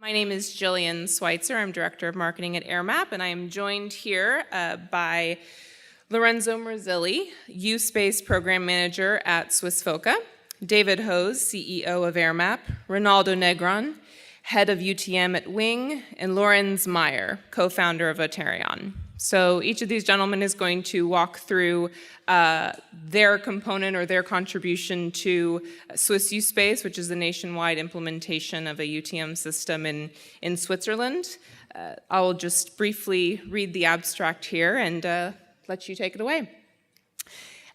My name is Jillian Schweitzer. I'm Director of Marketing at AirMap, and I am joined here by Lorenzo Murzilli, USPs Program Manager at Swiss FOCA, David Hose, CEO of AirMap, Reinaldo Negron, Head of UTM at Wing, and Lorenz Meier, co-founder of Auterion. So each of these gentlemen is going to walk through their component or their contribution to Swiss USPs, which is the nationwide implementation of a UTM system in Switzerland. I'll just briefly read the abstract here and let you take it away.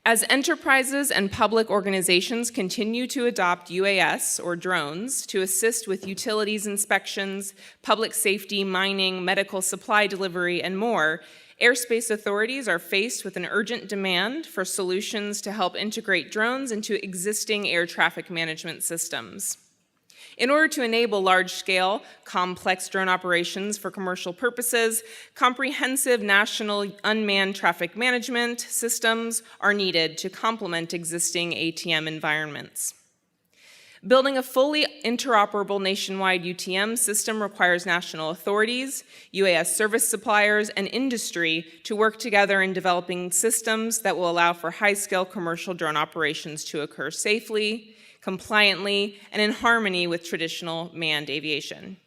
As enterprises and public organizations continue to adopt UAS, or drones, to assist with utilities inspections, public safety, mining, medical supply delivery, and more, airspace authorities are faced with an urgent demand for solutions to help integrate drones into existing air traffic management systems. In order to enable large-scale, complex drone operations for commercial purposes, comprehensive national unmanned traffic management systems are needed to complement existing ATM environments. Building a fully interoperable nationwide UTM system requires national authorities, UAS service suppliers, and industry to work together in developing systems that will allow for high-scale commercial drone operations to occur safely, compliantly, and in harmony with traditional manned aviation.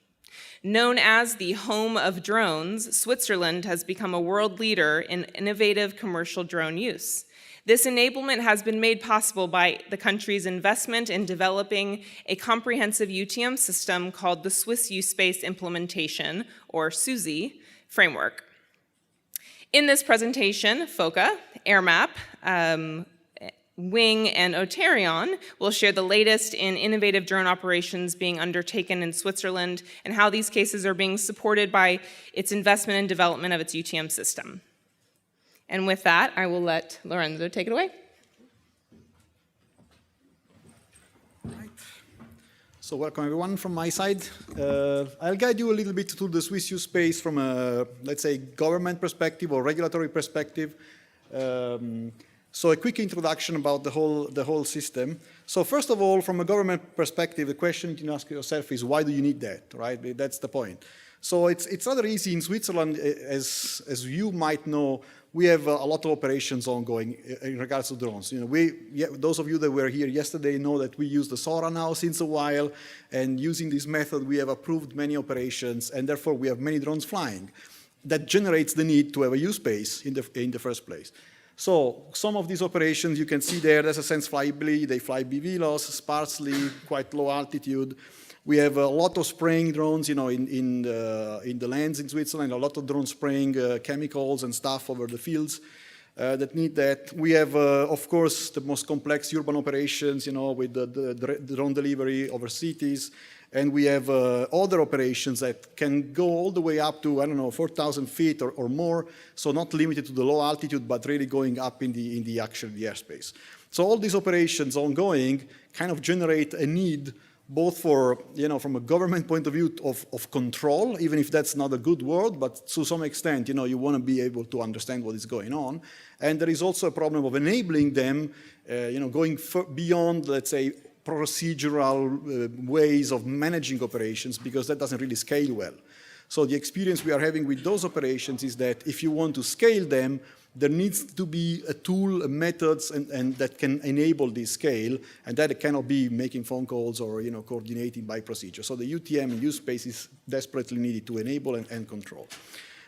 Known as the home of drones, Switzerland has become a world leader in innovative commercial drone use. This enablement has been made possible by the country's investment in developing a comprehensive UTM system called the Swiss USPs Implementation, or SUSI, framework. In this presentation, FOCA, AirMap, Wing, and Auterion will share the latest in innovative drone operations being undertaken in Switzerland and how these cases are being supported by its investment and development of its UTM system. And with that, I will let Lorenzo take it away. Right. So welcome everyone from my side. I'll guide you a little bit through the Swiss USPs from a, let's say, government perspective or regulatory perspective. So a quick introduction about the whole system. So first of all, from a government perspective, the question you can ask yourself is, why do you need that, right? That's the point. So it's rather easy in Switzerland, as you might know, we have a lot of operations ongoing in regards to drones. You know, those of you that were here yesterday know that we use the SORA now since a while, and using this method, we have approved many operations, and therefore we have many drones flying. That generates the need to have a USPs in the first place. So some of these operations you can see there, there's a sense flyability, they fly BVLOS, sparsely, quite low altitude. We have a lot of spraying drones, you know, in the lands in Switzerland, a lot of drones spraying chemicals and stuff over the fields that need that. We have, of course, the most complex urban operations, you know, with the drone delivery over cities. And we have other operations that can go all the way up to, I don't know, 4,000 feet or more, so not limited to the low altitude, but really going up in the airspace. So all these operations ongoing kind of generate a need both for, you know, from a government point of view of control, even if that's not a good word, but to some extent, you know, you want to be able to understand what is going on. And there is also a problem of enabling them, you know, going beyond, let's say, procedural ways of managing operations, because that doesn't really scale well. So the experience we are having with those operations is that if you want to scale them, there needs to be a tool, methods, and that can enable this scale, and that cannot be making phone calls or, you know, coordinating by procedure. So the UTM and USPs is desperately needed to enable and control.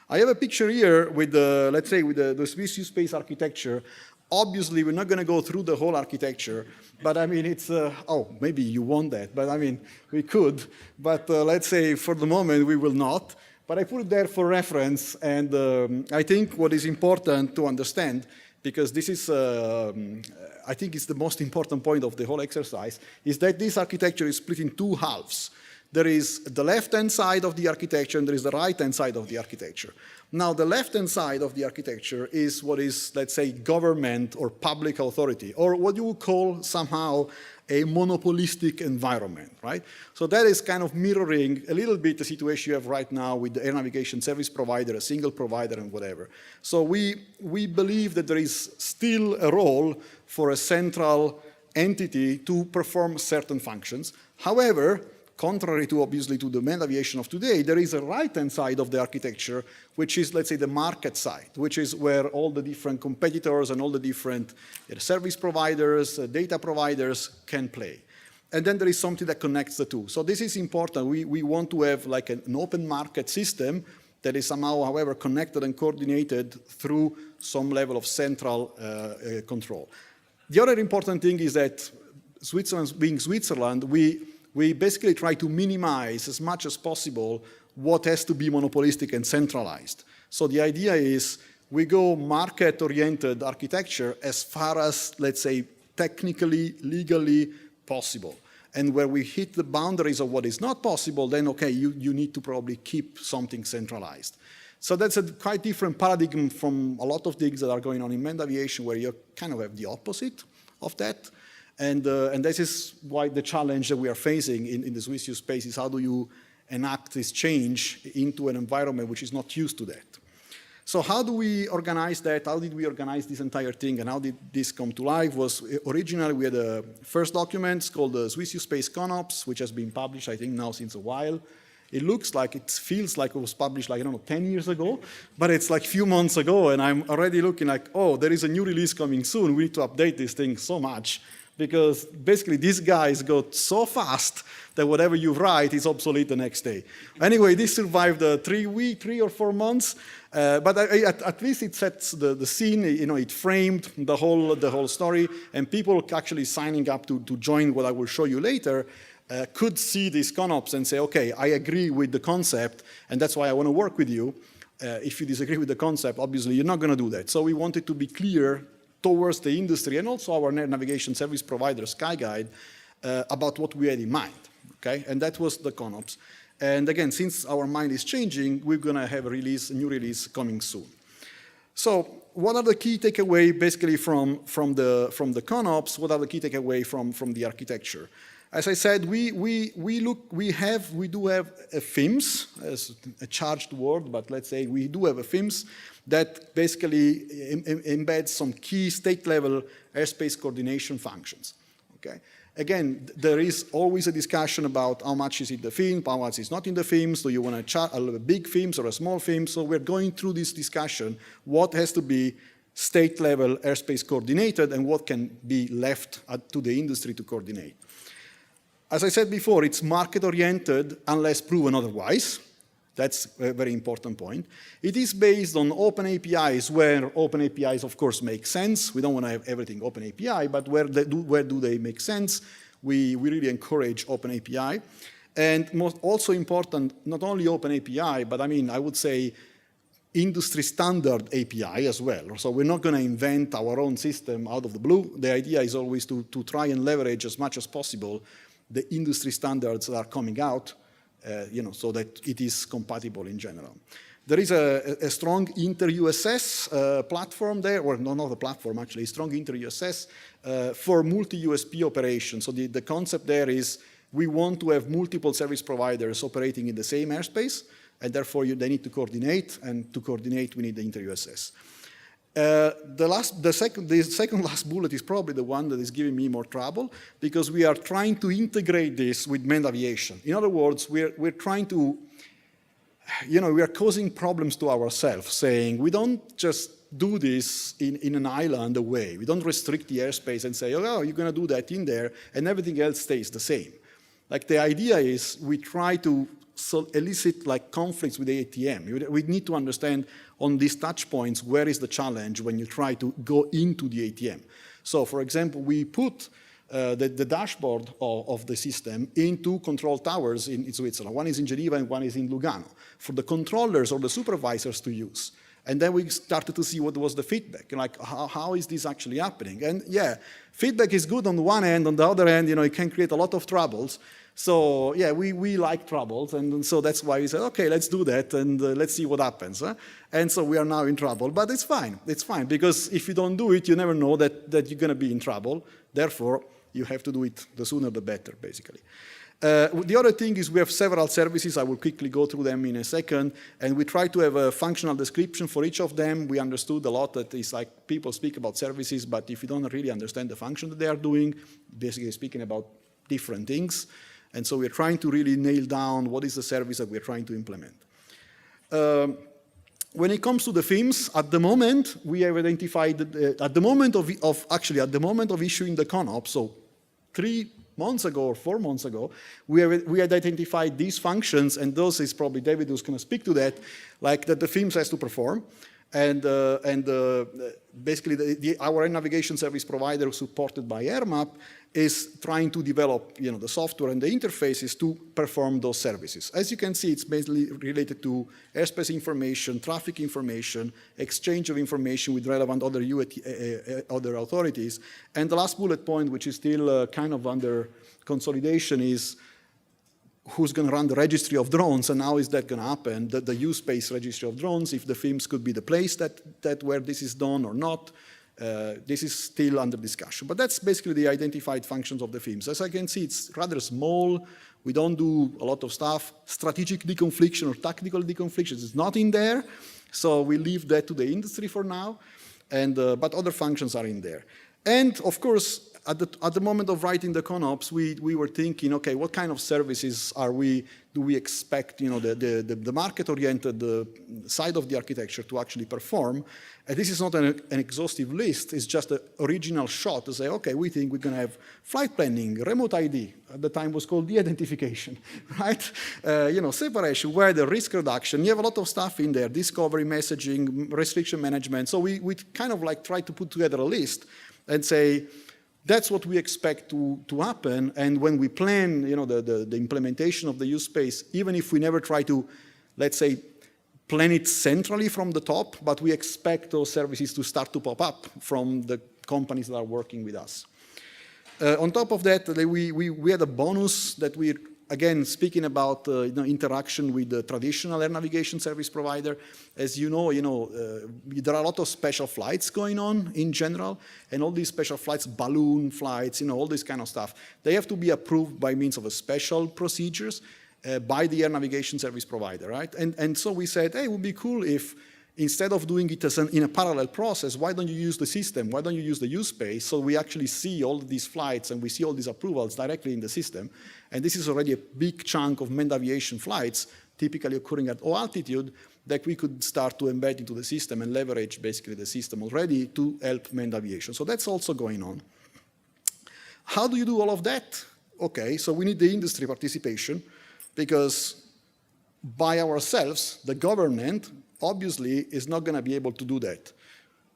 I have a picture here with the, let's say, with the Swiss USPs architecture. Obviously, we're not going to go through the whole architecture, but I mean, it's, oh, maybe you want that, but I mean, we could, but let's say for the moment we will not. But I put it there for reference, and I think what is important to understand, because this is, I think it's the most important point of the whole exercise, is that this architecture is split in two halves. There is the left-hand side of the architecture, and there is the right-hand side of the architecture. Now, the left-hand side of the architecture is what is, let's say, government or public authority, or what you would call somehow a monopolistic environment, right? So that is kind of mirroring a little bit the situation you have right now with the air navigation service provider, a single provider, and whatever. So we believe that there is still a role for a central entity to perform certain functions. However, contrary to, obviously, to the manned aviation of today, there is a right-hand side of the architecture, which is, let's say, the market side, which is where all the different competitors and all the different service providers, data providers can play. And then there is something that connects the two. So this is important. We want to have like an open market system that is somehow, however, connected and coordinated through some level of central control. The other important thing is that Switzerland, being Switzerland, we basically try to minimize as much as possible what has to be monopolistic and centralized. So the idea is we go market-oriented architecture as far as, let's say, technically, legally possible. And where we hit the boundaries of what is not possible, then, okay, you need to probably keep something centralized. So that's a quite different paradigm from a lot of things that are going on in manned aviation, where you kind of have the opposite of that. And this is why the challenge that we are facing in the Swiss space is how do you enact this change into an environment which is not used to that. So how do we organize that? How did we organize this entire thing, and how did this come to life? Was originally we had a first document called the Swiss Space ConOps, which has been published, I think, now since a while. It looks like, it feels like it was published like, I don't know, 10 years ago, but it's like a few months ago, and I'm already looking like, oh, there is a new release coming soon. We need to update this thing so much, because basically these guys go so fast that whatever you write is obsolete the next day. Anyway, this survived 3 or 4 months, but at least it sets the scene. You know, it framed the whole story, and people actually signing up to join what I will show you later could see these ConOps and say, okay, I agree with the concept, and that's why I want to work with you. If you disagree with the concept, obviously you're not going to do that. So we want it to be clear towards the industry and also our navigation service provider, SkyGuide, about what we had in mind, okay? And that was the ConOps. And again, since our mind is changing, we're gonna have a new release coming soon. So what are the key takeaways basically from the ConOps? What are the key takeaways from the architecture? As I said, we do have a FIMS, as a charged word, but let's say we do have a FIMS that basically embeds some key state-level airspace coordination functions, okay? Again, there is always a discussion about how much is in the FIMS, how much is not in the FIMS, do you want a big FIMS or a small FIMS? So we're going through this discussion, what has to be state-level airspace coordinated and what can be left to the industry to coordinate. As I said before, it's market-oriented unless proven otherwise. That's a very important point. It is based on open APIs, where open APIs, of course, make sense. We don't want to have everything open API, but where do they make sense? We really encourage open API. And also important, not only open API, but I would say industry standard API as well. So we're not going to invent our own system out of the blue. The idea is always to try and leverage as much as possible the industry standards that are coming out, so that it is compatible in general. There is a strong inter-USS platform there, or not a platform actually, a strong inter-USS for multi-USP operations. So the concept there is we want to have multiple service providers operating in the same airspace, and therefore they need to coordinate, and to coordinate we need the inter-USS. The second last bullet is probably the one that is giving me more trouble, because we are trying to integrate this with manned aviation. In other words, we're trying to, we are causing problems to ourselves, saying we don't just do this in an island away. We don't restrict the airspace and say, oh, you're going to do that in there, and everything else stays the same. Like, the idea is we try to elicit like conflicts with the ATM. We need to understand on these touch points where is the challenge when you try to go into the ATM. So, for example, we put the dashboard of the system into control towers in Switzerland. One is in Geneva and one is in Lugano, for the controllers or the supervisors to use. And then we started to see what was the feedback, like how is this actually happening? And yeah, feedback is good on the one end, on the other end, it can create a lot of troubles. So yeah, we like troubles, and so that's why we said, okay, let's do that, and let's see what happens. Huh? And so we are now in trouble, but it's fine, because if you don't do it, you never know that you're going to be in trouble. Therefore, you have to do it the sooner the better, basically. The other thing is we have several services. I will quickly go through them in a second, and we try to have a functional description for each of them. We understood a lot that it's like people speak about services, but if you don't really understand the function that they are doing, basically speaking about different things. And so we're trying to really nail down what is the service that we're trying to implement. When it comes to the themes, at the moment, we have identified, at the moment of issuing the ConOps, so 3 months ago or 4 months ago, we had identified these functions, and those is probably David who's going to speak to that, like that the themes has to perform. And basically, our navigation service provider, supported by AirMap, is trying to develop the software and the interfaces to perform those services. As you can see, it's basically related to airspace information, traffic information, exchange of information with relevant other other authorities. And the last bullet point, which is still kind of under consolidation, is who's going to run the registry of drones, and how is that going to happen? The USPs registry of drones, if the FIMS could be the place that where this is done or not. This is still under discussion. But that's basically the identified functions of the FIMS. As I can see, it's rather small. We don't do a lot of stuff. Strategic deconfliction or tactical deconfliction is not in there. So we leave that to the industry for now. But other functions are in there. And of course, at the moment of writing the ConOps, we were thinking, okay, what kind of services do we expect the market-oriented side of the architecture to actually perform? And this is not an exhaustive list. It's just an original shot to say, okay, we think we're going to have flight planning, remote ID. At the time was called de-identification, right? Separation, weather, risk reduction. You have a lot of stuff in there, discovery, messaging, restriction management. So we kind of like try to put together a list and say, that's what we expect to happen. And when we plan the implementation of the use space, even if we never try to, let's say, plan it centrally from the top, but we expect those services to start to pop up from the companies that are working with us. On top of that, we had a bonus that we're, again, speaking about interaction with the traditional air navigation service provider. As you know, there are a lot of special flights going on in general, and all these special flights, balloon flights, all this kind of stuff, they have to be approved by means of a special procedures by the air navigation service provider, right? And so we said, hey, it would be cool if instead of doing it in a parallel process, why don't you use the system? Why don't you use the use space so we actually see all these flights and we see all these approvals directly in the system? And this is already a big chunk of manned aviation flights, typically occurring at low altitude, that we could start to embed into the system and leverage basically the system already to help manned aviation. So that's also going on. How do you do all of that? Okay, so we need the industry participation, because by ourselves, the government obviously is not going to be able to do that.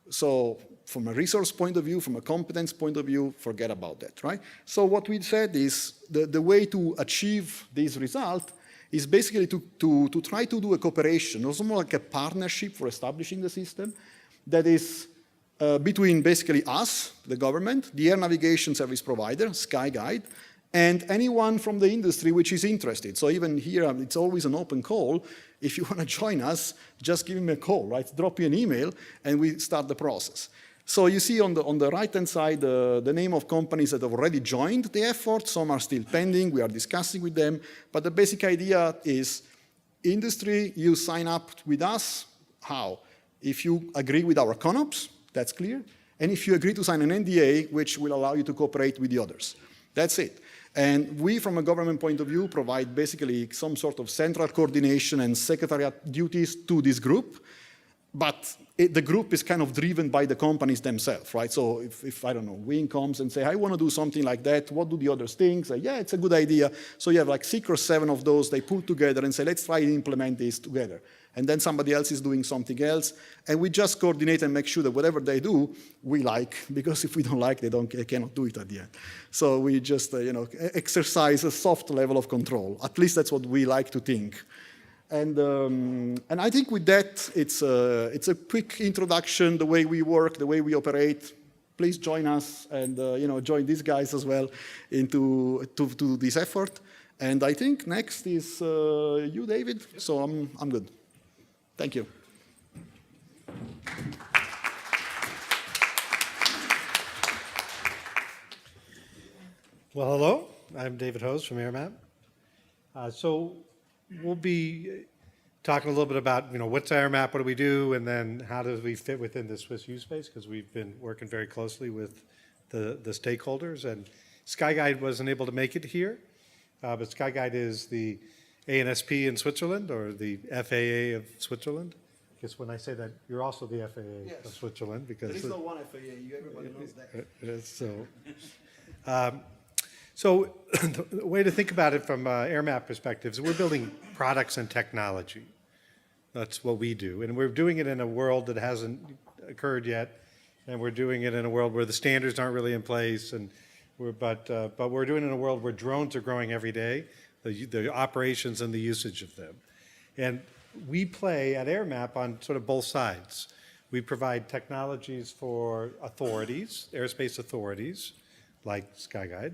So from a resource point of view, from a competence point of view, forget about that, right? So what we said is the way to achieve this result is basically to try to do a cooperation, also more like a partnership for establishing the system that is between basically us, the government, the air navigation service provider, SkyGuide, and anyone from the industry which is interested. So even here, it's always an open call. If you want to join us, just give me a call, right? Drop me an email, and we start the process. So you see on the right-hand side the name of companies that have already joined the effort. Some are still pending. We are discussing with them. But the basic idea is industry, you sign up with us. How? If you agree with our ConOps, that's clear. And if you agree to sign an NDA, which will allow you to cooperate with the others. That's it. And we, from a government point of view, provide basically some sort of central coordination and secretariat duties to this group. But the group is kind of driven by the companies themselves, right? So if I don't know, Wing comes and say, I want to do something like that, what do the others think? Say, yeah, it's a good idea. So you have like 6 or 7 of those, they pull together and say, let's try to implement this together. And then somebody else is doing something else. And we just coordinate and make sure that whatever they do, we like, because if we don't like, they cannot do it at the end. So we just exercise a soft level of control. At least that's what we like to think. And I think with that, it's a quick introduction, the way we work, the way we operate. Please join us and join these guys as well into this effort. And I think next is you, David. So I'm good. Thank you. Well, hello. I'm David Hose from AirMap. So we'll be talking a little bit about, what's AirMap, what do we do, and then how do we fit within the Swiss use space, because we've been working very closely with the stakeholders. And SkyGuide wasn't able to make it here. but SkyGuide is the ANSP in Switzerland, or the FAA of Switzerland. I guess when I say that, you're also the FAA Yes. of Switzerland, because There is no one FAA, everybody knows that. So the way to think about it from AirMap perspective is we're building products and technology. That's what we do. And we're doing it in a world that hasn't occurred yet. And we're doing it in a world where the standards aren't really in place. And but we're doing it in a world where drones are growing every day, the operations and the usage of them. And we play at AirMap on sort of both sides. We provide technologies for authorities, airspace authorities, like SkyGuide.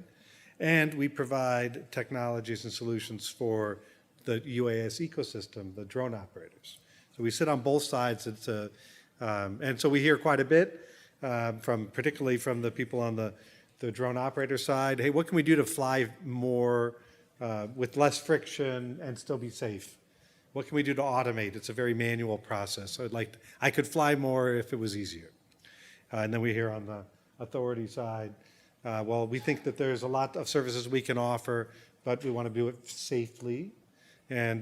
And we provide technologies and solutions for the UAS ecosystem, the drone operators. So we sit on both sides. And so we hear quite a bit, particularly from the people on the drone operator side. Hey, what can we do to fly more with less friction and still be safe? What can we do to automate? It's a very manual process. So I could fly more if it was easier. And then we hear on the authority side, well, we think that there's a lot of services we can offer, but we want to do it safely and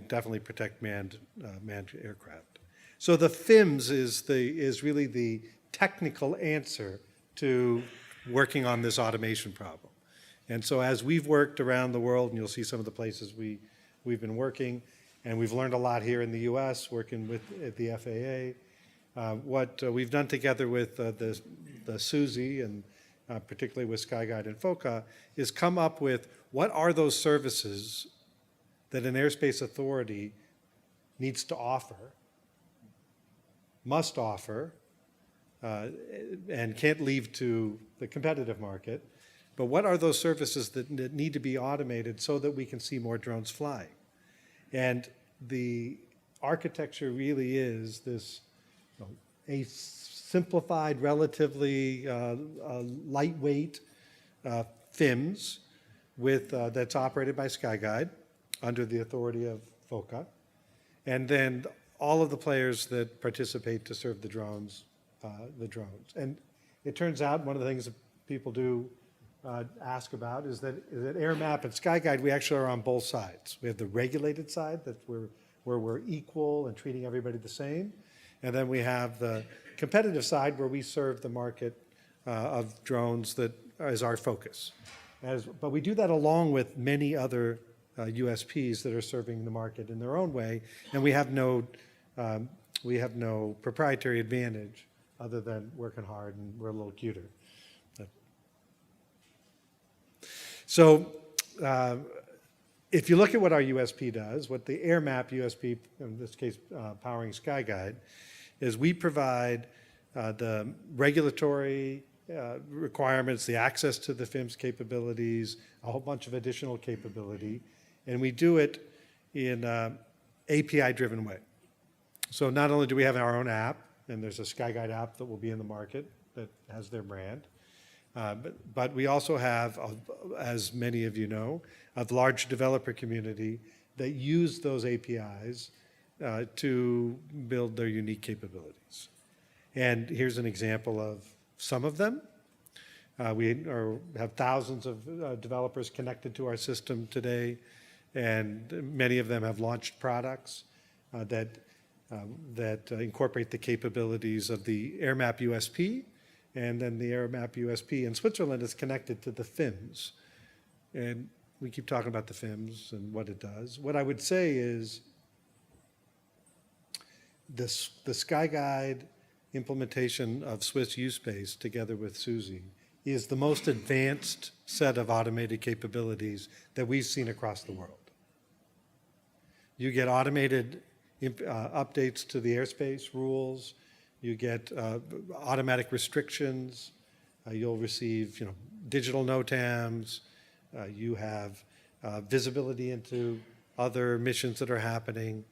definitely protect manned aircraft. So the FIMS is really the technical answer to working on this automation problem. And so as we've worked around the world, and you'll see some of the places we've been working, and we've learned a lot here in the US working at the FAA. What we've done together with the SUSI and particularly with SkyGuide and FOCA is come up with what are those services that an airspace authority needs to offer, must offer, and can't leave to the competitive market. But what are those services that need to be automated so that we can see more drones flying? And the architecture really is this, a simplified, relatively lightweight FIMS that's operated by SkyGuide under the authority of FOCA. And then all of the players that participate to serve the drones. And it turns out one of the things that people do ask about is that AirMap and SkyGuide, we actually are on both sides. We have the regulated side where we're equal and treating everybody the same. And then we have the competitive side where we serve the market of drones that is our focus. But we do that along with many other USPs that are serving the market in their own way. And we have no proprietary advantage other than working hard and we're a little cuter. So if you look at what our USP does, what the AirMap USP, in this case powering SkyGuide, is we provide the regulatory requirements, the access to the FIMS capabilities, a whole bunch of additional capability, and we do it in an API-driven way. So not only do we have our own app, and there's a SkyGuide app that will be in the market that has their brand, but we also have, as many of you know, a large developer community that use those APIs to build their unique capabilities. And here's an example of some of them. We have thousands of developers connected to our system today, and many of them have launched products that incorporate the capabilities of the AirMap USP, and then the AirMap USP in Switzerland is connected to the FIMS. And we keep talking about the FIMS and what it does. What I would say is the SkyGuide implementation of Swiss USPs together with SUSI is the most advanced set of automated capabilities that we've seen across the world. You get automated updates to the airspace rules. You get automatic restrictions. You'll receive, digital NOTAMs. You have visibility into other missions that are happening.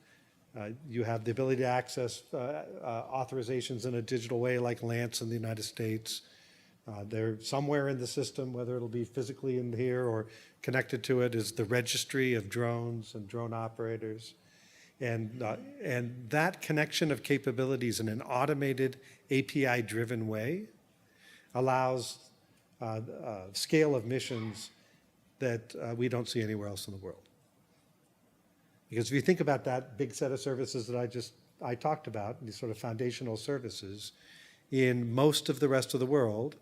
You have the ability to access authorizations in a digital way like LANCE in the United States. They're somewhere in the system, whether it'll be physically in here or connected to it, is the registry of drones and drone operators. And that connection of capabilities in an automated, API-driven way allows scale of missions that we don't see anywhere else in the world. Because if you think about that big set of services that I talked about, these sort of foundational services, in most of the rest of the world,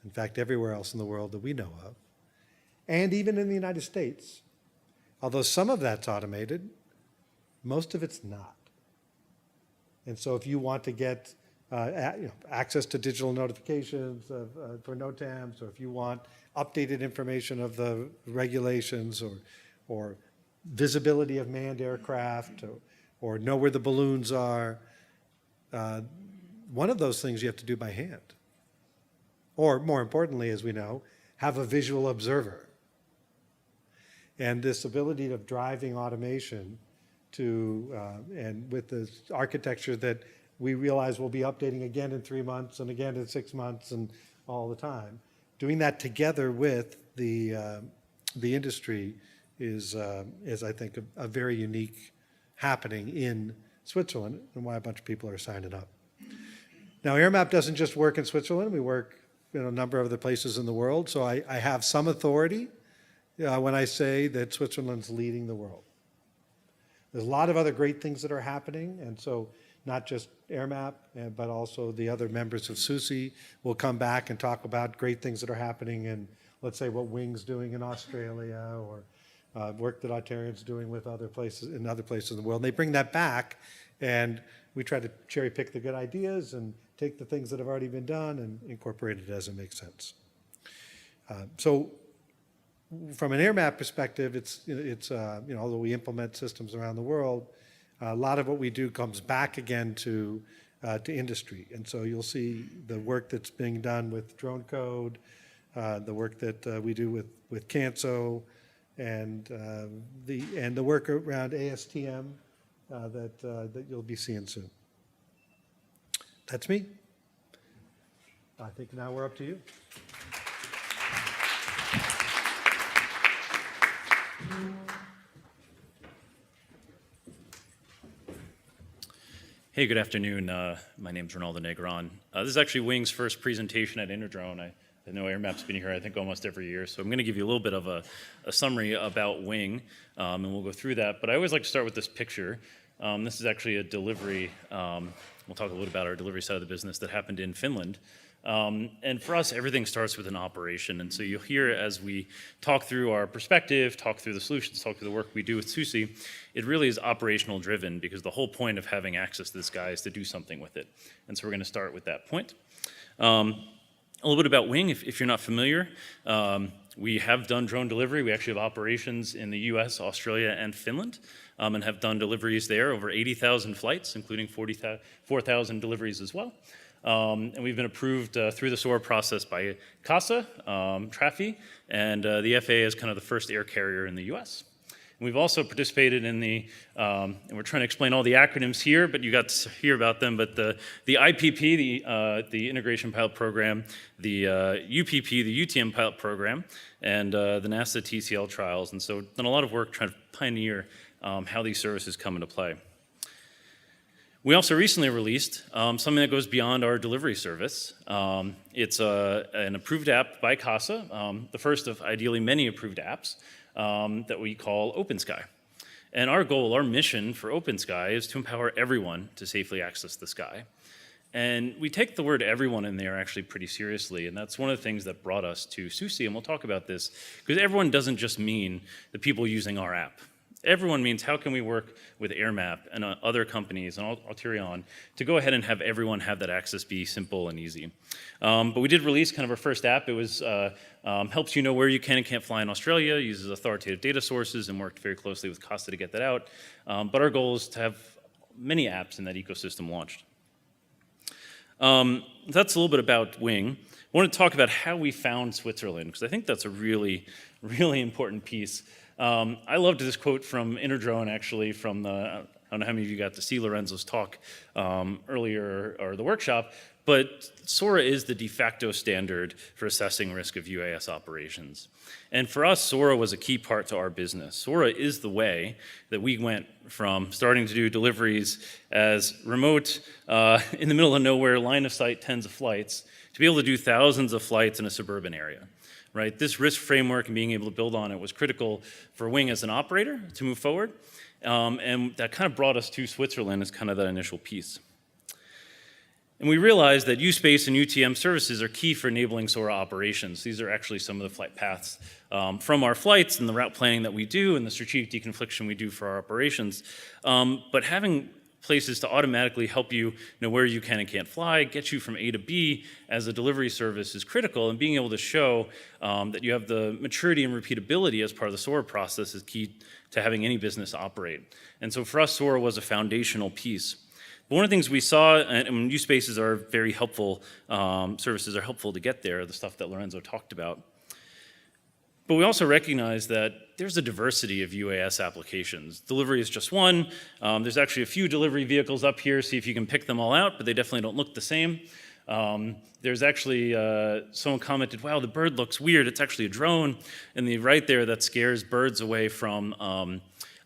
in fact, everywhere else in the world that we know of, and even in the United States, although some of that's automated, most of it's not. And so if you want to get access to digital notifications for NOTAMs, or if you want updated information of the regulations, or visibility of manned aircraft, or know where the balloons are, one of those things you have to do by hand. Or more importantly, as we know, have a visual observer. And this ability of driving automation and with the architecture that we realize we'll be updating again in 3 months and again in 6 months and all the time, doing that together with the industry is I think, a very unique happening in Switzerland, and why a bunch of people are signing up. Now, AirMap doesn't just work in Switzerland. We work in a number of other places in the world, so I have some authority when I say that Switzerland's leading the world. There's a lot of other great things that are happening, and so not just AirMap, but also the other members of SUSI will come back and talk about great things that are happening in, let's say, what Wing's doing in Australia, or work that Auterion's doing with other places in the world. And they bring that back, and we try to cherry pick the good ideas and take the things that have already been done and incorporate it as it makes sense. So from an AirMap perspective, although we implement systems around the world, a lot of what we do comes back again to industry. And so you'll see the work that's being done with drone code, the work that we do with CANSO, and the work around ASTM that you'll be seeing soon. That's me. I think now we're up to you. Hey, good afternoon. My name's Reinaldo Negron. This is actually Wing's first presentation at InterDrone. I know AirMap's been here, I think, almost every year, so I'm going to give you a little bit of a summary about Wing, and we'll go through that. But I always like to start with this picture. This is actually a delivery. We'll talk a little about our delivery side of the business that happened in Finland. And for us, everything starts with an operation. And so you'll hear as we talk through our perspective, talk through the solutions, talk through the work we do with SUSI, it really is operational driven, because the whole point of having access to this guy is to do something with it. And so we're going to start with that point. A little bit about Wing, if you're not familiar. We have done drone delivery. We actually have operations in the US, Australia, and Finland, and have done deliveries there, over 80,000 flights, including 4,000 deliveries as well. And we've been approved through the SORA process by CASA, TRAFI, and the FAA is kind of the first air carrier in the US. And we've also participated in and we're trying to explain all the acronyms here, but you got to hear about them, but the IPP, the Integration Pilot Program, the UPP, the UTM Pilot Program, and the NASA TCL trials. And so done a lot of work trying to pioneer how these services come into play. We also recently released something that goes beyond our delivery service. It's an approved app by CASA, the first of ideally many approved apps that we call OpenSky. And our goal, our mission for OpenSky is to empower everyone to safely access the sky. And we take the word everyone in there actually pretty seriously, and that's one of the things that brought us to SUSI, and we'll talk about this, because everyone doesn't just mean the people using our app. Everyone means how can we work with AirMap and other companies and Auterion to go ahead and have everyone have that access be simple and easy. But we did release kind of our first app. It was helps you know where you can and can't fly in Australia, uses authoritative data sources, and worked very closely with CASA to get that out. But our goal is to have many apps in that ecosystem launched. That's a little bit about Wing. I want to talk about how we found Switzerland, because I think that's a really, really important piece. I loved this quote from InterDrone, actually, from I don't know how many of you got to see Lorenzo's talk earlier, or the workshop, but SORA is the de facto standard for assessing risk of UAS operations. And for us, SORA was a key part to our business. SORA is the way that we went from starting to do deliveries as remote, in the middle of nowhere, line of sight, tens of flights, to be able to do thousands of flights in a suburban area. right? This risk framework and being able to build on it was critical for Wing as an operator to move forward. And that kind of brought us to Switzerland as kind of that initial piece. And we realized that USpace and UTM services are key for enabling SORA operations. These are actually some of the flight paths from our flights and the route planning that we do and the strategic deconfliction we do for our operations. But having places to automatically help you know where you can and can't fly, get you from A to B as a delivery service is critical, and being able to show that you have the maturity and repeatability as part of the SORA process is key to having any business operate. And so for us, SORA was a foundational piece. But one of the things we saw, and USpaces are very helpful, services are helpful to get there, the stuff that Lorenzo talked about. But we also recognize that there's a diversity of UAS applications. Delivery is just one. There's actually a few delivery vehicles up here, see if you can pick them all out, but they definitely don't look the same. There's actually, someone commented, wow, the bird looks weird. It's actually a drone in the right there that scares birds away from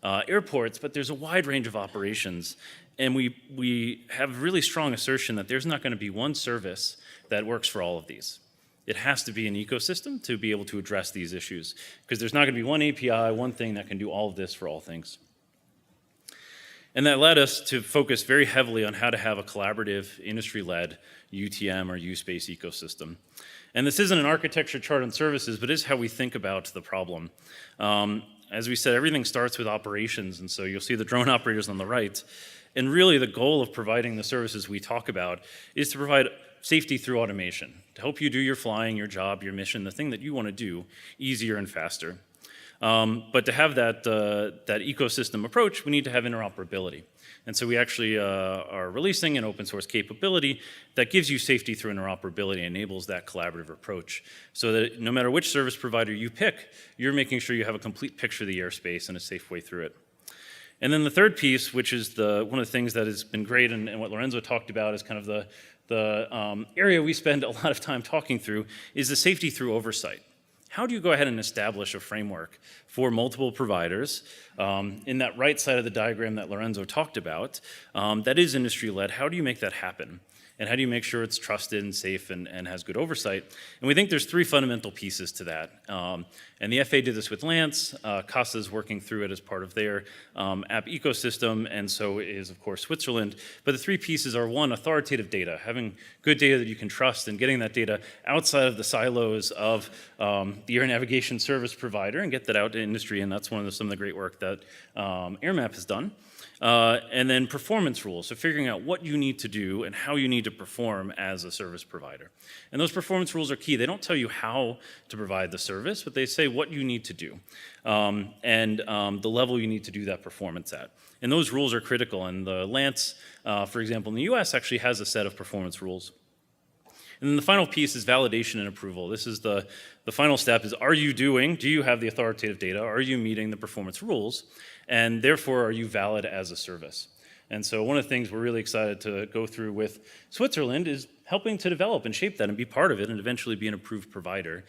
airports, but there's a wide range of operations. And we have really strong assertion that there's not going to be one service that works for all of these. It has to be an ecosystem to be able to address these issues, because there's not going to be one API, one thing that can do all of this for all things. And that led us to focus very heavily on how to have a collaborative, industry-led UTM or USpace ecosystem. And this isn't an architecture chart on services, but is how we think about the problem. As we said, everything starts with operations, and so you'll see the drone operators on the right. And really the goal of providing the services we talk about is to provide safety through automation, to help you do your flying, your job, your mission, the thing that you want to do easier and faster. But to have that ecosystem approach, we need to have interoperability. And so we actually are releasing an open source capability that gives you safety through interoperability and enables that collaborative approach. So that no matter which service provider you pick, you're making sure you have a complete picture of the airspace and a safe way through it. And then the third piece, which is one of the things that has been great and what Lorenzo talked about is kind of the area we spend a lot of time talking through, is the safety through oversight. How do you go ahead and establish a framework for multiple providers in that right side of the diagram that Lorenzo talked about that is industry-led? How do you make that happen? And how do you make sure it's trusted and safe and has good oversight? And we think there's three fundamental pieces to that. And the FAA did this with Lance. CASA is working through it as part of their app ecosystem, and so is, of course, Switzerland. But the three pieces are, one, authoritative data, having good data that you can trust and getting that data outside of the silos of the air navigation service provider and get that out to industry, and that's some of the great work that AirMap has done. And then performance rules, so figuring out what you need to do and how you need to perform as a service provider. And those performance rules are key. They don't tell you how to provide the service, but they say what you need to do and the level you need to do that performance at. And those rules are critical. And the Lance, for example, in the US actually has a set of performance rules. And then the final piece is validation and approval. This is the final step is, do you have the authoritative data? Are you meeting the performance rules? And therefore, are you valid as a service? And so one of the things we're really excited to go through with Switzerland is helping to develop and shape that and be part of it and eventually be an approved provider.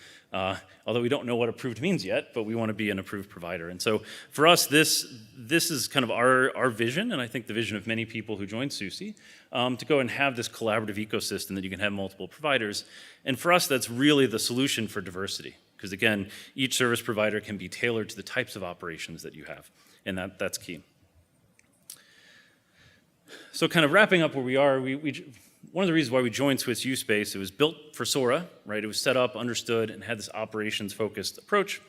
Although we don't know what approved means yet, but we want to be an approved provider. And so for us, this is kind of our vision, and I think the vision of many people who joined SUSI, to go and have this collaborative ecosystem that you can have multiple providers. And for us, that's really the solution for diversity. Because again, each service provider can be tailored to the types of operations that you have. And that's key. So kind of wrapping up where we are, one of the reasons why we joined Swiss USpace, it was built for SORA, right? It was set up, understood, and had this operations-focused approach.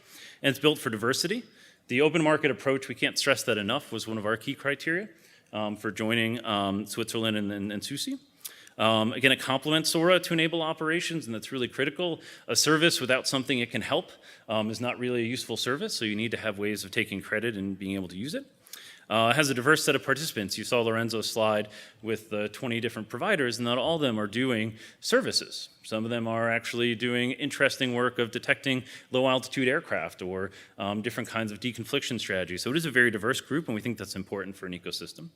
And it's built for diversity. The open market approach, we can't stress that enough, was one of our key criteria for joining Switzerland and SUSI. Again, it complements SORA to enable operations, and that's really critical. A service without something it can help is not really a useful service, so you need to have ways of taking credit and being able to use it. It has a diverse set of participants. You saw Lorenzo's slide with the 20 different providers, and not all of them are doing services. Some of them are actually doing interesting work of detecting low-altitude aircraft or different kinds of deconfliction strategies. So it is a very diverse group, and we think that's important for an ecosystem.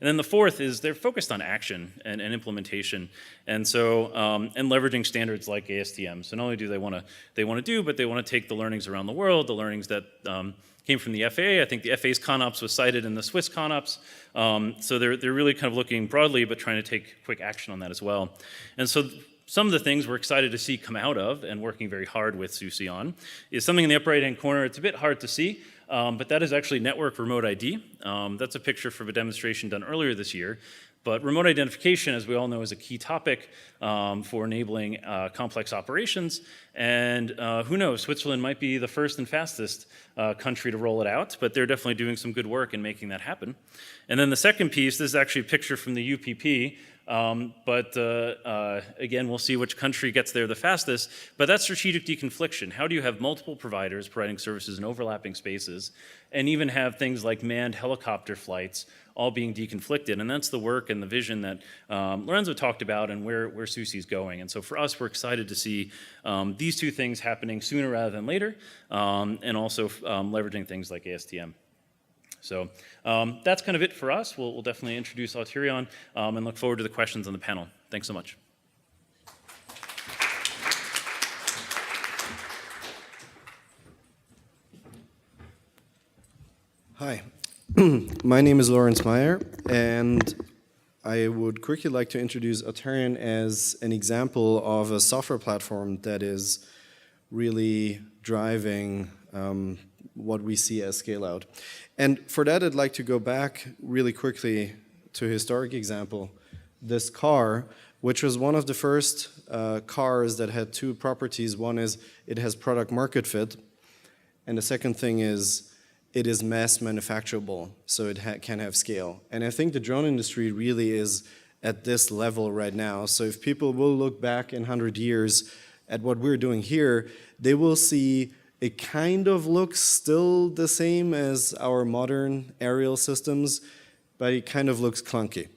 And then the fourth is they're focused on action and implementation, and so and leveraging standards like ASTM. So not only do they want to do, but they want to take the learnings around the world, the learnings that came from the FAA. I think the FAA's ConOps was cited in the Swiss ConOps. So they're really kind of looking broadly, but trying to take quick action on that as well. And so some of the things we're excited to see come out of and working very hard with SUSI on is something in the upper right-hand corner. It's a bit hard to see, but that is actually network remote ID. That's a picture from a demonstration done earlier this year. But remote identification, as we all know, is a key topic for enabling complex operations. And who knows, Switzerland might be the first and fastest country to roll it out, but they're definitely doing some good work in making that happen. And then the second piece, this is actually a picture from the UPP, again, we'll see which country gets there the fastest, but that's strategic deconfliction. How do you have multiple providers providing services in overlapping spaces, and even have things like manned helicopter flights all being deconflicted? And that's the work and the vision that Lorenzo talked about and where SUSI is going. And so for us, we're excited to see these two things happening sooner rather than later, and also leveraging things like ASTM. So that's kind of it for us. We'll definitely introduce Auterion and look forward to the questions on the panel. Thanks so much. Hi, my name is Lorenz Meier, and I would quickly like to introduce Auterion as an example of a software platform that is really driving what we see as scale out. And for that, I'd like to go back really quickly to a historic example. This car, which was one of the first cars that had two properties. One is it has product market fit, and the second thing is it is mass manufacturable, so it can have scale. And I think the drone industry really is at this level right now. So if people will look back in 100 years at what we're doing here, they will see it kind of looks still the same as our modern aerial systems, but it kind of looks clunky.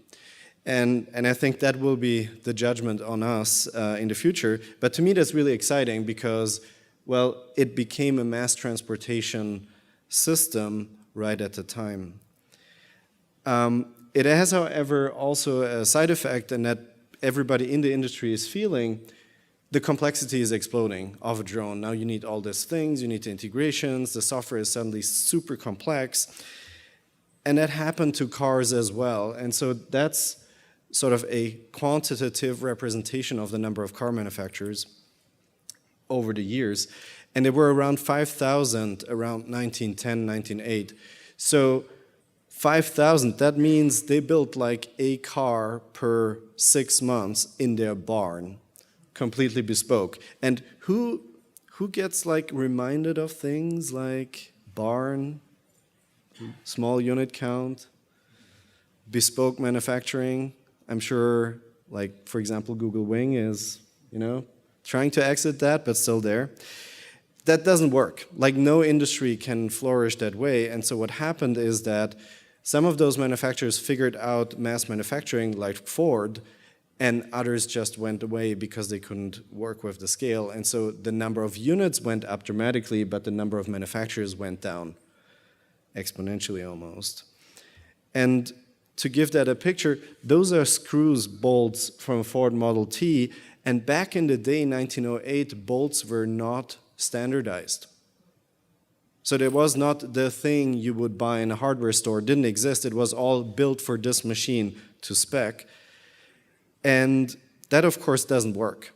And I think that will be the judgment on us in the future. But to me, that's really exciting because, well, it became a mass transportation system right at the time. It has, however, also a side effect, and that everybody in the industry is feeling. The complexity is exploding of a drone. Now you need all these things, you need the integrations, the software is suddenly super complex. And that happened to cars as well. And so that's sort of a quantitative representation of the number of car manufacturers over the years. And there were around 5,000 around 1910, 1908. So 5,000, that means they built like a car per 6 months in their barn, completely bespoke. And who gets like reminded of things like barn, small unit count, bespoke manufacturing? I'm sure, like, for example, Google Wing is, trying to exit that, but still there. That doesn't work. Like, no industry can flourish that way. And so what happened is that some of those manufacturers figured out mass manufacturing, like Ford, and others just went away because they couldn't work with the scale. And so the number of units went up dramatically, but the number of manufacturers went down exponentially almost. And to give that a picture, those are screws bolts from a Ford Model T, and back in the day, 1908, bolts were not standardized. So there was not the thing you would buy in a hardware store. It didn't exist. It was all built for this machine to spec. And that, of course, doesn't work.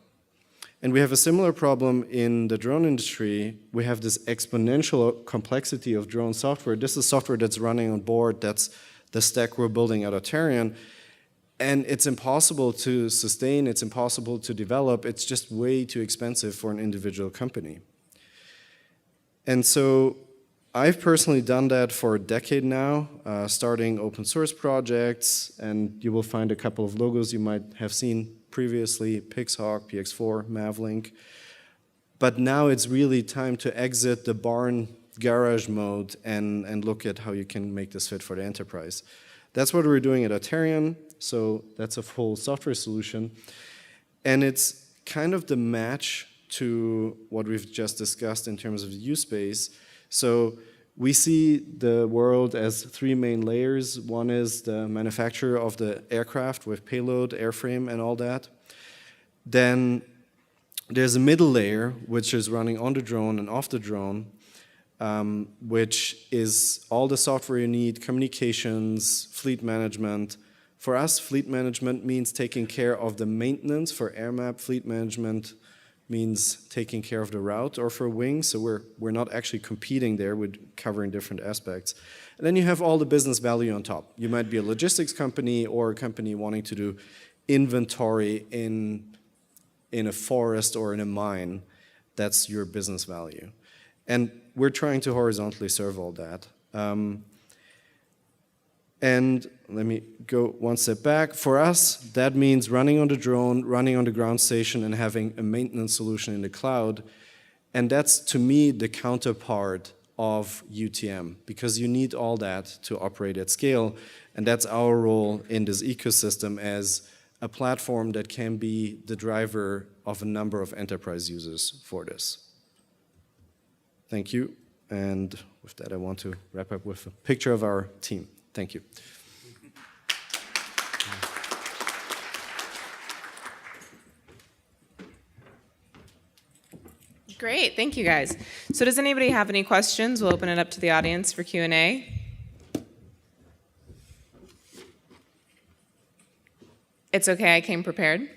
And we have a similar problem in the drone industry. We have this exponential complexity of drone software. This is software that's running on board. That's the stack we're building at Auterion. And it's impossible to sustain. It's impossible to develop. It's just way too expensive for an individual company. And so I've personally done that for a decade now, starting open source projects, and you will find a couple of logos you might have seen previously, Pixhawk, PX4, Mavlink. But now it's really time to exit the barn garage mode and look at how you can make this fit for the enterprise. That's what we're doing at Auterion, so that's a full software solution. And it's kind of the match to what we've just discussed in terms of use space. So we see the world as three main layers. One is the manufacturer of the aircraft with payload, airframe, and all that. Then there's a middle layer, which is running on the drone and off the drone, which is all the software you need, communications, fleet management, For us, fleet management means taking care of the maintenance. For AirMap, fleet management means taking care of the route, or for wings, so we're not actually competing there, we're covering different aspects. And then you have all the business value on top. You might be a logistics company or a company wanting to do inventory in a forest or in a mine. That's your business value. And we're trying to horizontally serve all that. And let me go one step back. For us, that means running on the drone, running on the ground station, and having a maintenance solution in the cloud. And that's, to me, the counterpart of UTM, because you need all that to operate at scale. And that's our role in this ecosystem as a platform that can be the driver of a number of enterprise users for this. Thank you. And with that, I want to wrap up with a picture of our team. Thank you. Great, thank you guys. So does anybody have any questions? We'll open it up to the audience for Q&A. It's okay, I came prepared.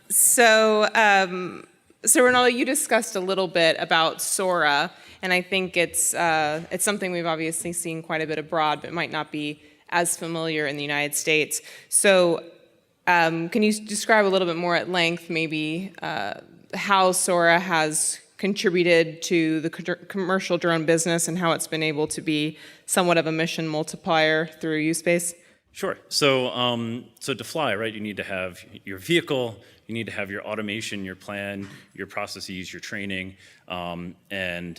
So Reinaldo, you discussed a little bit about SORA, and I think it's something we've obviously seen quite a bit abroad, but might not be as familiar in the United States. So can you describe a little bit more at length, maybe how SORA has contributed to the commercial drone business and how it's been able to be somewhat of a mission multiplier through USPs? Sure. So, so to fly, right, you need to have your vehicle, you need to have your automation, your plan, your processes, your training, and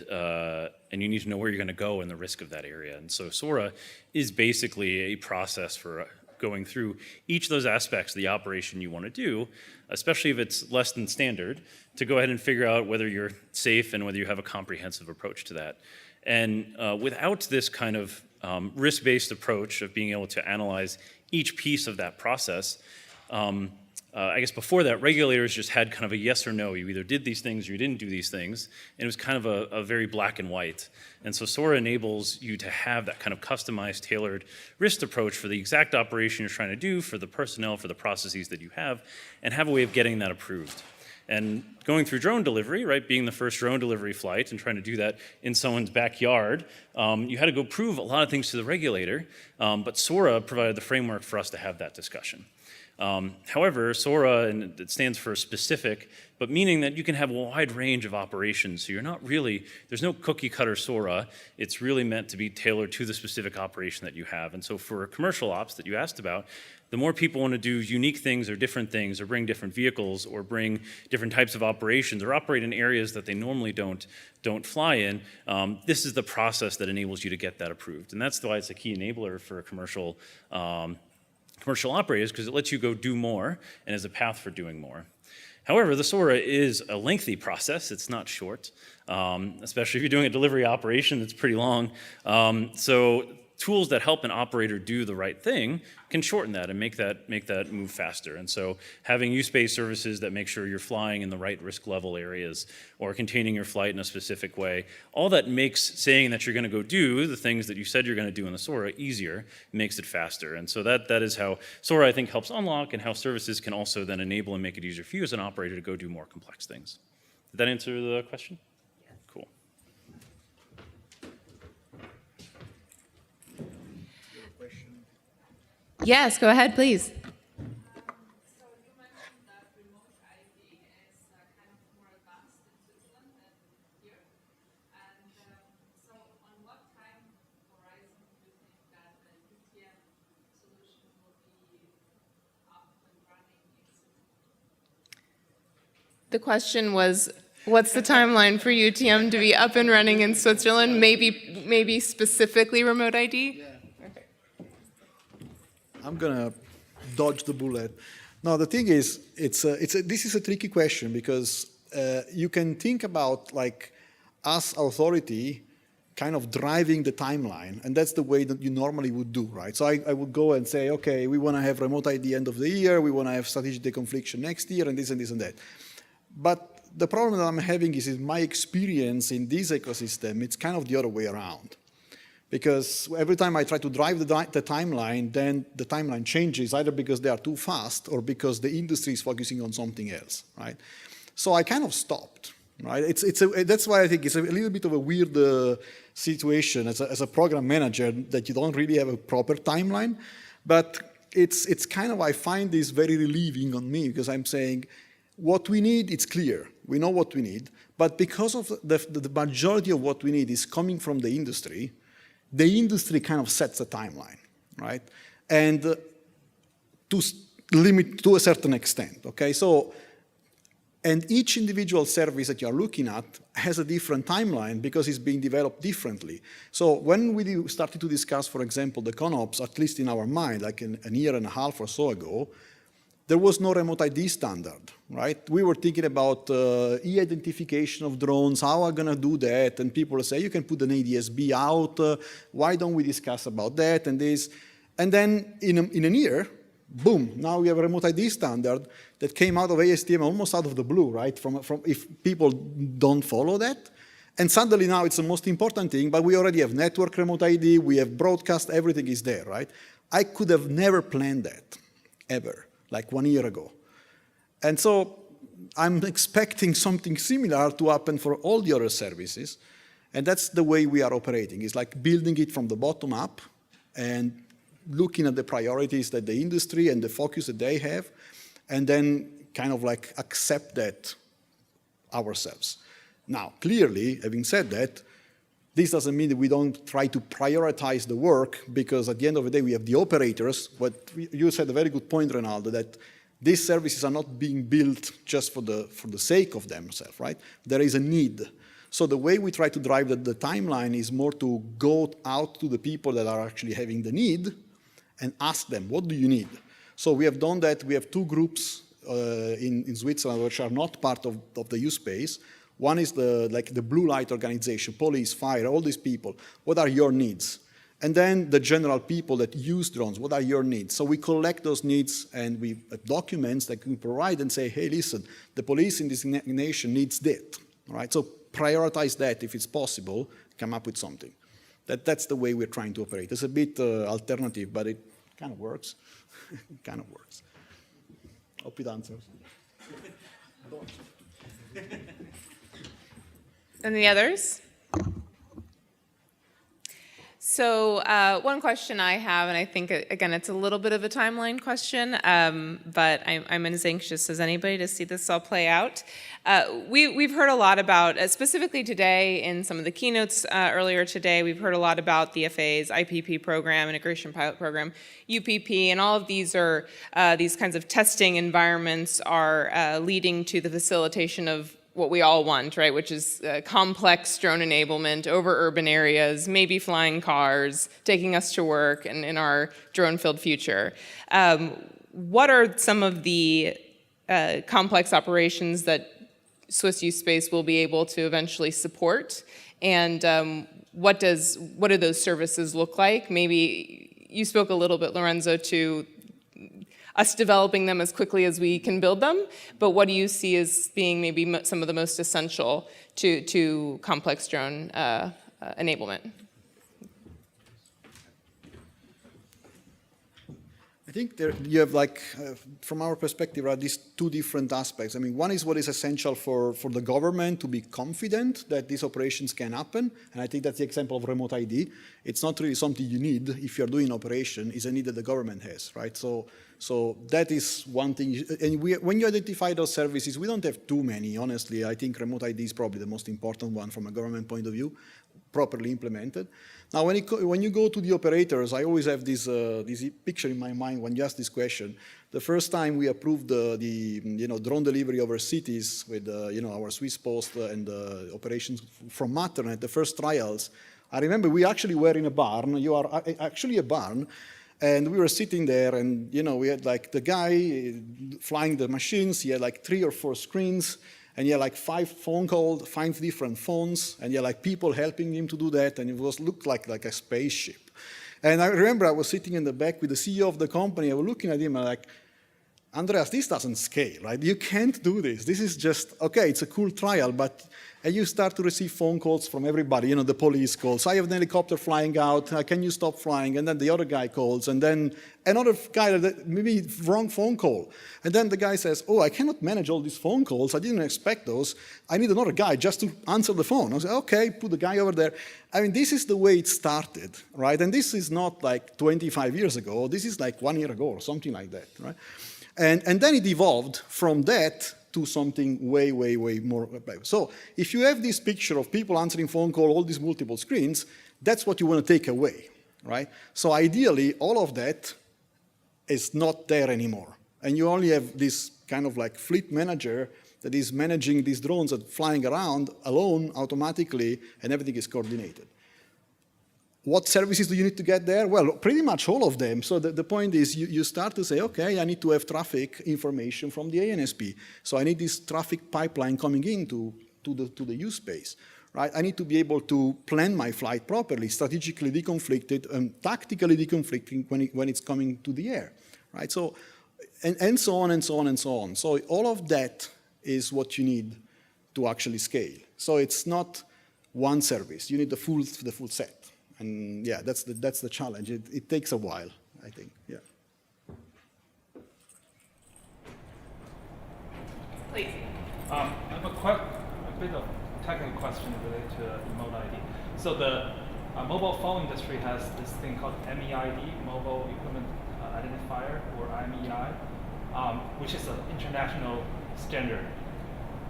you need to know where you're going to go and the risk of that area. And so SORA is basically a process for going through each of those aspects of the operation you want to do, especially if it's less than standard, to go ahead and figure out whether you're safe and whether you have a comprehensive approach to that. And without this kind of risk-based approach of being able to analyze each piece of that process, I guess before that, regulators just had kind of a yes or no. You either did these things or you didn't do these things. And it was kind of a very black and white. And so SORA enables you to have that kind of customized, tailored risk approach for the exact operation you're trying to do, for the personnel, for the processes that you have, and have a way of getting that approved. And going through drone delivery, right, being the first drone delivery flight and trying to do that in someone's backyard, you had to go prove a lot of things to the regulator, but SORA provided the framework for us to have that discussion. However, SORA, and it stands for specific, but meaning that you can have a wide range of operations. So you're not really, there's no cookie cutter SORA. It's really meant to be tailored to the specific operation that you have. And so for commercial ops that you asked about, the more people want to do unique things or different things or bring different vehicles or bring different types of operations or operate in areas that they normally don't fly in, this is the process that enables you to get that approved. And that's why it's a key enabler for a commercial operators, because it lets you go do more and is a path for doing more. However, the SORA is a lengthy process. It's not short, especially if you're doing a delivery operation that's pretty long. So tools that help an operator do the right thing can shorten that and make that move faster. And so having use-based services that make sure you're flying in the right risk level areas or containing your flight in a specific way, all that makes saying that you're going to go do the things that you said you're going to do in the SORA easier, makes it faster. And so that is how SORA, I think, helps unlock, and how services can also then enable and make it easier for you as an operator to go do more complex things. Did that answer the question? Yeah. Cool. Yes, go ahead, please. So you mentioned that remote ID is kind of more advanced in Switzerland than here. And so on what time horizon do you think that the UTM solution will be up and running in Switzerland? The question was, what's the timeline for UTM to be up and running in Switzerland? Maybe specifically remote ID? I'm gonna dodge the bullet. No, the thing is, this is a tricky question because you can think about like us authority kind of driving the timeline, and that's the way that you normally would do, right? So I would go and say, okay, we want to have remote ID end of the year, we want to have strategic deconfliction next year, and this and this and that. But the problem that I'm having is in my experience in this ecosystem, it's kind of the other way around. Because every time I try to drive the timeline, then the timeline changes either because they are too fast or because the industry is focusing on something else, right? So I kind of stopped, right? That's why I think it's a little bit of a weird situation as a program manager that you don't really have a proper timeline. But it's kind of, I find this very relieving on me because I'm saying what we need, it's clear. We know what we need. But because of the majority of what we need is coming from the industry kind of sets the timeline, right? And to limit to a certain extent, okay? So, and each individual service that you're looking at has a different timeline because it's being developed differently. So when we started to discuss, for example, the ConOps, at least in our mind, like a year and a half or so ago, there was no remote ID standard, right? We were thinking about e-identification of drones, how are we gonna do that? And people say, you can put an ADS-B out, why don't we discuss about that and this? And then in a year, boom, now we have a remote ID standard that came out of ASTM almost out of the blue, right? From if people don't follow that. And suddenly now it's the most important thing, but we already have network remote ID, we have broadcast, everything is there, right? I could have never planned that, ever. Like 1 year ago. And so I'm expecting something similar to happen for all the other services. And that's the way we are operating. It's like building it from the bottom up and looking at the priorities that the industry and the focus that they have, and then kind of like accept that ourselves. Now, clearly, having said that, this doesn't mean that we don't try to prioritize the work, because at the end of the day, we have the operators. But you said a very good point, Reinaldo, that these services are not being built just for the sake of themselves, right? There is a need. So the way we try to drive the timeline is more to go out to the people that are actually having the need and ask them, what do you need? So we have done that. We have 2 groups in Switzerland which are not part of the USPs. One is the blue light organization, police, fire, all these people. What are your needs? And then the general people that use drones, what are your needs? So we collect those needs and we have documents that we provide and say, hey, listen, the police in this nation needs that, right? So prioritize that if it's possible, come up with something. That's the way we're trying to operate. It's a bit alternative, but it kind of works. It kind of works. Hope it answers. And the others? So one question I have, and I think, again, it's a little bit of a timeline question, but I'm as anxious as anybody to see this all play out. We've heard a lot about, specifically today in some of the keynotes earlier today, we've heard a lot about the FAA's IPP program, Integration Pilot Program, UPP, and all of these are, these kinds of testing environments are leading to the facilitation of what we all want, right, which is complex drone enablement over urban areas, maybe flying cars, taking us to work and in our drone-filled future. What are some of the complex operations that Swiss USpace will be able to eventually support? And what do those services look like? Maybe you spoke a little bit, Lorenzo, to us developing them as quickly as we can build them, but what do you see as being maybe some of the most essential to complex drone enablement? I think you have, like, from our perspective, are these 2 different aspects. I mean, one is what is essential for the government to be confident that these operations can happen, and I think that's the example of remote ID. It's not really something you need if you're doing operation, it's a need that the government has, right? So that is one thing. And when you identify those services, we don't have too many, honestly. I think remote ID is probably the most important one from a government point of view, properly implemented. Now, when you go to the operators, I always have this picture in my mind when you ask this question. The first time we approved the drone delivery over cities with our Swiss Post and operations from Matternet, the first trials, I remember we actually were in a barn. You are actually a barn. And we were sitting there, and we had like the guy flying the machines. He had like 3 or 4 screens, and he had like 5 phone calls, 5 different phones, and he had like people helping him to do that, and it looked like a spaceship. And I remember I was sitting in the back with the CEO of the company. I was looking at him and like, Andreas, this doesn't scale, right? You can't do this. This is just, okay, it's a cool trial, but and you start to receive phone calls from everybody, the police calls. I have an helicopter flying out, can you stop flying? And then the other guy calls, and then another guy, maybe wrong phone call. And then the guy says, oh, I cannot manage all these phone calls, I didn't expect those. I need another guy just to answer the phone. I say, okay, put the guy over there. I mean, this is the way it started, right? And this is not like 25 years ago, this is like 1 year ago or something like that, right? And then it evolved from that to something way, way, way more. So if you have this picture of people answering phone call, all these multiple screens, that's what you want to take away, right? So ideally, all of that is not there anymore. And you only have this kind of like fleet manager that is managing these drones that are flying around alone automatically, and everything is coordinated. What services do you need to get there? Well, pretty much all of them. So the point is you start to say, okay, I need to have traffic information from the ANSP. So I need this traffic pipeline coming into to the USPs, right? I need to be able to plan my flight properly, strategically deconflicted, and tactically deconflicting when it's coming to the air, right? So, and so on and so on and so on. So all of that is what you need to actually scale. So it's not one service. You need the full set. And yeah, that's the challenge. It takes a while, I think. Yeah. Please. I have a bit of technical question related to remote ID. So the mobile phone industry has this thing called MEID, Mobile Equipment Identifier, or MEI, which is an international standard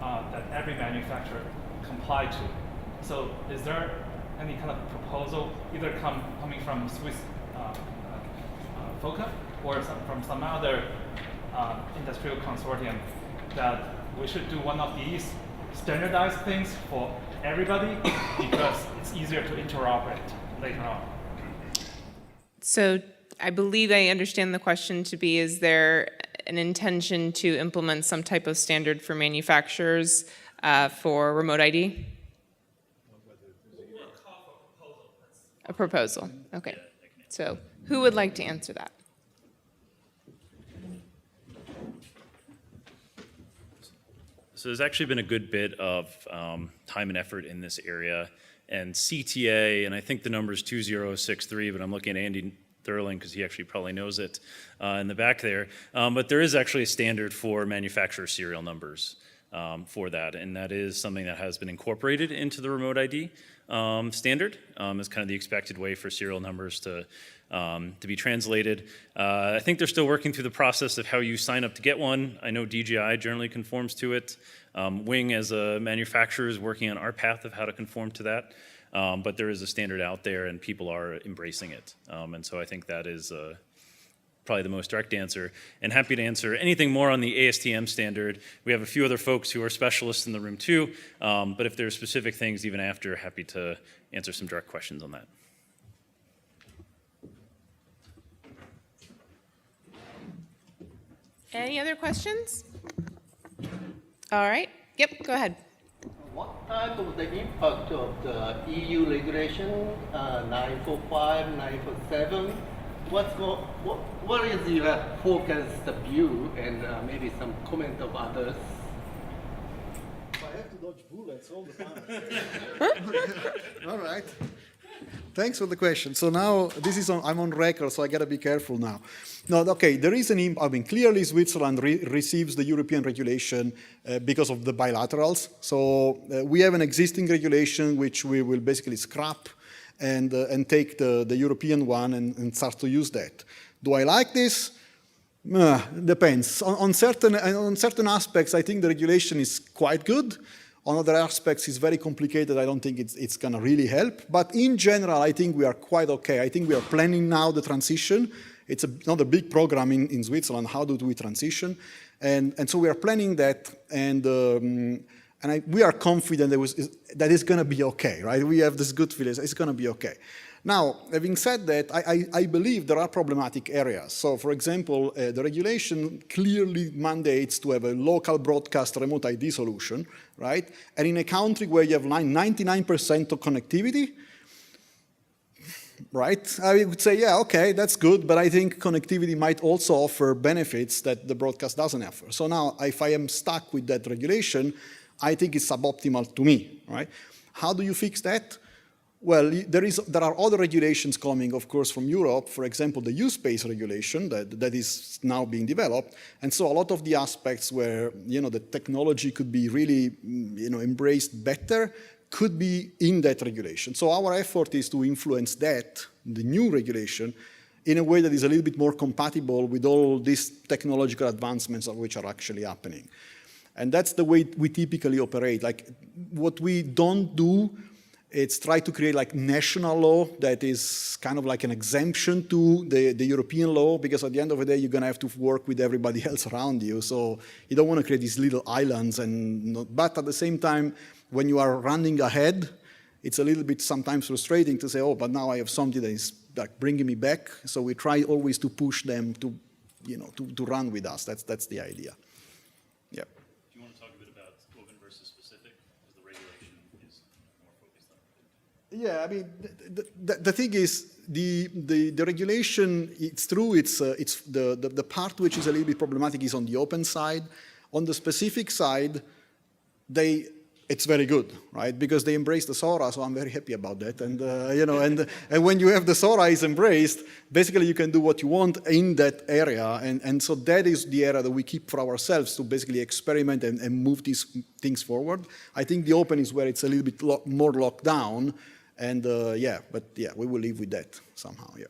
that every manufacturer comply to. So is there any kind of proposal, either coming from Swiss FOCA or from some other industrial consortium, that we should do one of these standardized things for everybody because it's easier to interoperate later on? So I believe I understand the question to be, is there an intention to implement some type of standard for manufacturers for remote ID? A proposal, okay. So who would like to answer that? So there's actually been a good bit of time and effort in this area, and CTA, and I think the number is 2063, but I'm looking at Andy Thurling because he actually probably knows it in the back there. But there is actually a standard for manufacturer serial numbers for that, and that is something that has been incorporated into the remote ID standard as kind of the expected way for serial numbers to be translated. I think they're still working through the process of how you sign up to get one. I know DJI generally conforms to it. Wing as a manufacturer is working on our path of how to conform to that. But there is a standard out there and people are embracing it. And so I think that is probably the most direct answer. And happy to answer anything more on the ASTM standard. We have a few other folks who are specialists in the room too. But if there are specific things even after, happy to answer some direct questions on that. Any other questions? All right, yep, go ahead. What type of the impact of the EU regulation 945, 947? What is your focused view, and maybe some comment of others? I have to dodge bullets all the time. All right. Thanks for the question. So now this is I'm on record, so I got to be careful now. No, okay. There is clearly Switzerland receives the European regulation because of the bilaterals. So we have an existing regulation which we will basically scrap and take the European one and start to use that. Do I like this? Depends. On certain aspects, I think the regulation is quite good. On other aspects, it's very complicated. I don't think it's going to really help. But in general, I think we are quite okay. I think we are planning now the transition. It's not a big program in Switzerland. How do we transition? And so we are planning that, and we are confident that it's going to be okay, right? We have this good feeling it's going to be okay. Now, having said that, I believe there are problematic areas. So, for example, the regulation clearly mandates to have a local broadcast remote ID solution, right? And in a country where you have 99% of connectivity, right? I would say, yeah, okay, that's good, but I think connectivity might also offer benefits that the broadcast doesn't offer. So now, if I am stuck with that regulation, I think is suboptimal to me, right? How do you fix that? Well, there are other regulations coming, of course, from Europe. For example, the USPs regulation that is now being developed. And so a lot of the aspects where, the technology could be really, embraced better could be in that regulation. So our effort is to influence that, the new regulation, in a way that is a little bit more compatible with all these technological advancements which are actually happening. And that's the way we typically operate. Like, what we don't do, it's try to create like national law that is kind of like an exemption to the European law, because at the end of the day, you're going to have to work with everybody else around you. So you don't want to create these little islands. But at the same time, when you are running ahead, it's a little bit sometimes frustrating to say, oh, but now I have something that is like bringing me back. So we try always to push them to, to run with us. That's the idea. Yeah. Do you want to talk a bit about open versus specific? Because the regulation is more focused on it. Yeah, I mean, the thing is, the regulation, it's true, it's the part which is a little bit problematic is on the open side. On the specific side, it's very good, right? Because they embrace the SORA, so I'm very happy about that. And and when you have the SORA is embraced, basically you can do what you want in that area. And so that is the area that we keep for ourselves to basically experiment and move these things forward. I think the open is where it's a little bit more locked down. And we will live with that somehow, yeah.